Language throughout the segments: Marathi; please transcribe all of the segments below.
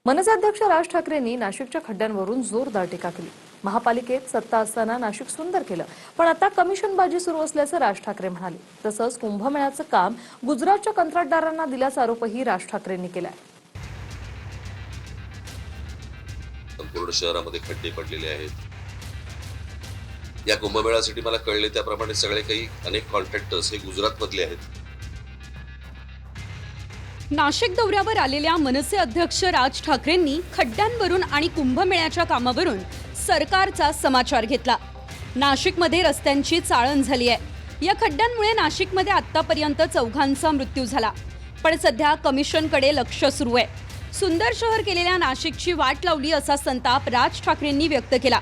मनसे अध्यक्ष राज ठाकरेंनी नाशिकच्या खड्ड्यांवरून जोरदार टीका केली। महापालिकेत सत्ता असताना नाशिक सुंदर केलं, पण आता कमिशनबाजी सुरू असल्याचं राज ठाकरे म्हणाले। तसंच कुंभमेळ्याचं काम गुजरातच्या कंत्राटदारांना दिल्याचा आरोपही राज ठाकरेंनी केलाय। संपूर्ण शहरामध्ये खड्डे पडलेले आहेत। या कुंभमेळ्यासाठी मला कळले त्याप्रमाणे सगळे काही अनेक कॉन्ट्रॅक्टर्स हे गुजरातमधले आहेत। नाशिक दौऱ्यावर आलेल्या मनसे अध्यक्ष राज ठाकरेंनी खड्ड्यांवरून आणि कुंभमेळ्याच्या कामावरून सरकारचा समाचार घेतला। नाशिकमध्ये रस्त्यांची चाळण झाली आहे। या खड्ड्यांमुळे नाशिकमध्ये आतापर्यंत 4 मृत्यू झाला, पण सध्या कमिशनकडे लक्ष सुरू आहे। सुंदर शहर केलेल्या नाशिकची वाट लावली असा संताप राज ठाकरेंनी व्यक्त केला।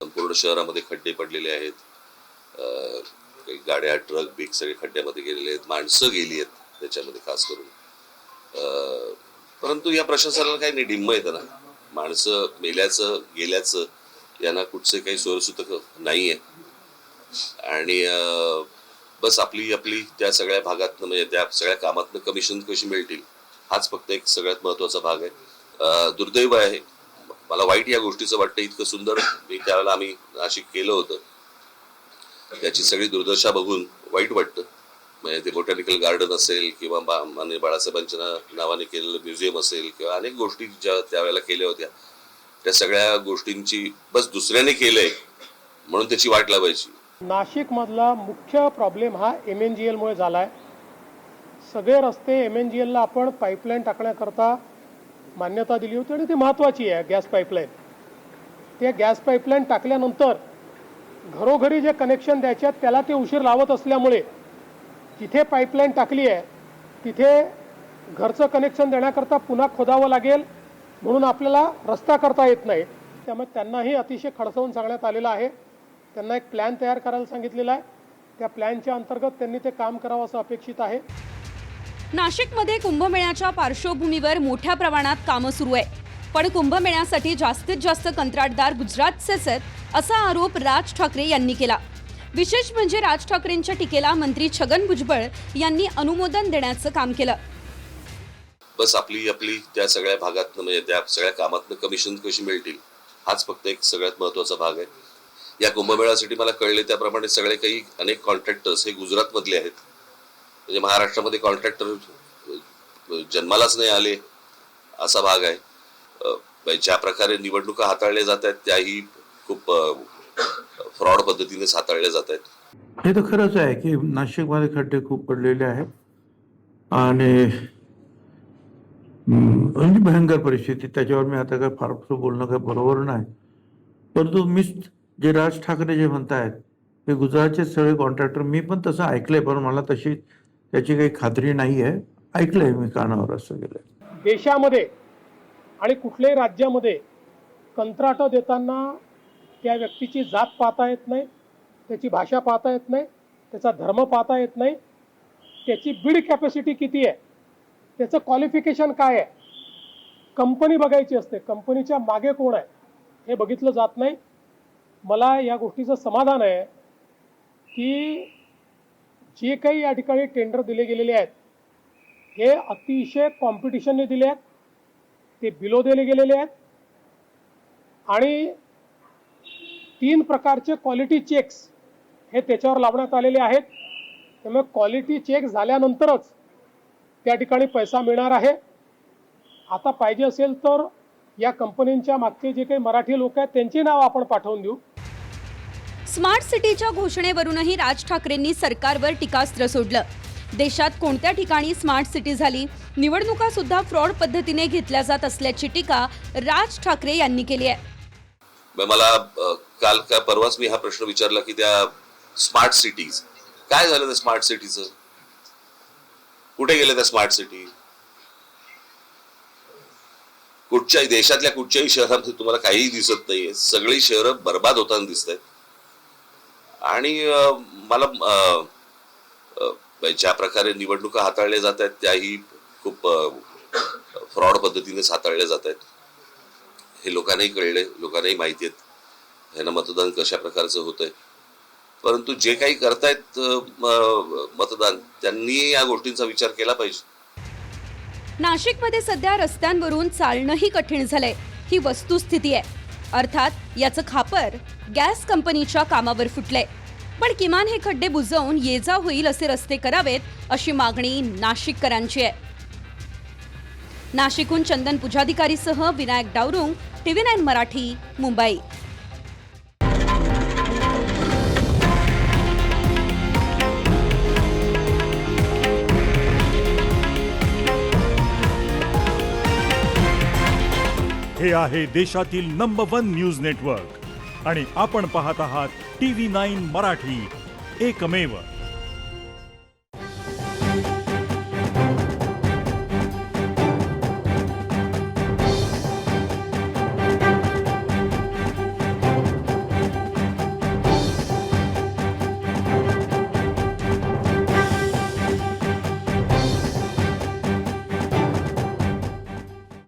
संपूर्ण शहरामध्ये खड्डे पडलेले आहेत। काही गाड्या, ट्रक, बिग सगळे खड्ड्यामध्ये गेलेले आहेत। माणसं गेली आहेत त्याच्यामध्ये खास करून। परंतु या प्रशासनाला काही नाही, डिम्म येतं ना। माणसं मेल्याचं गेल्याचं यांना कुठचे काही सोयसुतक नाहीये। आणि बस आपली त्या सगळ्या भागातनं म्हणजे त्या सगळ्या कामातनं कमिशन कशी मिळतील हाच फक्त एक सगळ्यात महत्वाचा भाग आहे। दुर्दैव आहे, मला वाईट या गोष्टीचं वाटतं। इतकं सुंदर मी त्यावेळेला आम्ही नाशिक केलं होतं, त्याची सगळी दुर्दशा बघून वाईट वाटतं। म्हणजे ते बोटॅनिकल गार्डन असेल किंवा माननीय बाळासाहेबांच्या नावाने केलेलं म्युझियम असेल किंवा अनेक गोष्टी ज्या त्यावेळेला केल्या होत्या, त्या सगळ्या गोष्टींची बस दुसऱ्याने केलंय म्हणून त्याची वाट लावायची। नाशिक मधला मुख्य प्रॉब्लेम हा MNGL मुळे झालाय। सगळे रस्ते MNGL ला आपण पाईपलाईन टाकण्याकरता मान्यता दिली होती आणि ती महत्त्वाची आहे, गॅस पाईपलाईन। ते गॅस पाईपलाईन टाकल्यानंतर घरोघरी जे कनेक्शन द्यायचे आहेत त्याला ते उशीर लावत असल्यामुळे जिथे पाईपलाईन टाकली आहे तिथे घरचं कनेक्शन देण्याकरता पुन्हा खोदावं लागेल, म्हणून आपल्याला रस्ता करता येत नाही। त्यामुळे त्यांनाही अतिशय खडसावून सांगण्यात आलेलं आहे। त्यांना एक प्लॅन तयार करायला सांगितलेला आहे। त्या प्लॅनच्या अंतर्गत त्यांनी ते काम करावं असं अपेक्षित आहे। नाशिकमध्ये कुंभमेळ्याच्या पार्श्वभूमीवर मोठ्या प्रमाणात कामं सुरू आहे, पण कुंभमेळ्यासाठी जास्तीत जास्त कंत्राटदार गुजरातचेच आहेत असा आरोप राज ठाकरे यांनी केला। विशेष म्हणजे राज ठाकरेंच्या टीकेला मंत्री छगन भुजबळ यांनी अनुमोदन देण्याचं काम केलं। बस आपली त्या सगळ्या भागातनं म्हणजे त्या सगळ्या कामातनं कमिशन कशी मिळतील हाच फक्त एक सगळ्यात महत्वाचा भाग आहे। या कुंभमेळ्यासाठी मला कळले त्याप्रमाणे सगळे काही अनेक कॉन्ट्रॅक्टर्स हे गुजरातमधले आहेत। म्हणजे महाराष्ट्रामध्ये कॉन्ट्रॅक्टर जन्मालाच नाही आले असा भाग आहे। ज्या प्रकारे निवडणुका हाताळल्या जात आहेत त्याही खूप फ्रॉड पद्धतीने हाताळल्या जात आहेत। हे तर खरंच आहे की नाशिकमध्ये खड्डे खूप पडलेले आहेत आणि म्हणजे भयंकर परिस्थिती। त्याच्यावर मी आता काय फार बोलणं काय बरोबर नाही, परंतु मी जे राज ठाकरे जे म्हणतायत ते गुजरातचे सगळे कॉन्ट्रॅक्टर, मी पण तसं ऐकलंय, पण मला तशी त्याची काही खात्री नाही आहे। ऐकलंय मी कानावर असं गेलंय। देशामध्ये आणि कुठल्याही राज्यामध्ये कंत्राट देताना त्या व्यक्तीची जात पाहता येत नाही, त्याची भाषा पाहता येत नाही, त्याचा धर्म पाहता येत नाही, त्याची बिड कॅपॅसिटी किती आहे, त्याचं क्वालिफिकेशन काय आहे, कंपनी बघायची असते, कंपनीच्या मागे कोण आहे हे बघितलं जात नाही। मला या गोष्टीचं समाधान आहे की जे काही या ठिकाणी टेंडर दिले गेलेले आहेत हे अतिशय कॉम्पिटिशनने दिले आहेत, ते बिलो दिले गेलेले आहेत आणि 3 प्रकारचे क्वालिटी चेक्स हे त्याच्यावर लावण्यात आलेले आहेत। त्यामुळे क्वालिटी चेक झाल्यानंतरच त्या ठिकाणी पैसा मिळणार आहे। आता पाहिजे असेल तर या कंपनींच्या मागचे जे काही मराठी लोक आहेत त्यांची नाव आपण पाठवून देऊ। स्मार्ट सिटीच्या घोषणेवरूनही राज ठाकरेंनी सरकारवर टीकास्त्र सोडलं। देशात कोणत्या ठिकाणी स्मार्ट सिटी झाली, निवडणुका सुद्धा फ्रॉड पद्धतीने घेतल्या जात असल्याची टीका राज ठाकरे यांनी केली आहे। मला काल काय परवाच मी हा प्रश्न विचारला की त्या स्मार्ट सिटीज काय झालं, त्या स्मार्ट सिटीचं कुठे गेले? त्या स्मार्ट सिटी कुठच्याही देशातल्या कुठच्याही शहरामध्ये तुम्हाला काहीही दिसत नाहीये। सगळी शहरं बर्बाद होताना दिसत आहेत आणि मला ज्या प्रकारे निवडणुका हाताळल्या जात आहेत त्याही खूप फ्रॉड पद्धतीने हाताळल्या जात आहेत। हे लोकांनाही कळले, लोकांनाही माहिती आहेत ह्यांना मतदान कशा प्रकारचं होतंय। परंतु जे काही करतायत मतदान त्यांनी या गोष्टींचा विचार केला पाहिजे। नाशिकमध्ये सध्या रस्त्यांवरून चालणंही कठीण झालंय, ही वस्तुस्थिती आहे. अर्थात याचं खापर गॅस कंपनीच्या कामावर फुटलंय. पण किमान हे खड्डे बुजवून ये-जा होईल असे रस्ते करावेत, अशी मागणी नाशिककरांची आहे. नाशिकहून चंदन पुजाधिकारीसह विनायक डावरुंग, TV9 मराठी, मुंबई. हे आहे देशातील नंबर 1 न्यूज नेटवर्क आणि आपण पाहत आहात TV9 मराठी, एकमेव.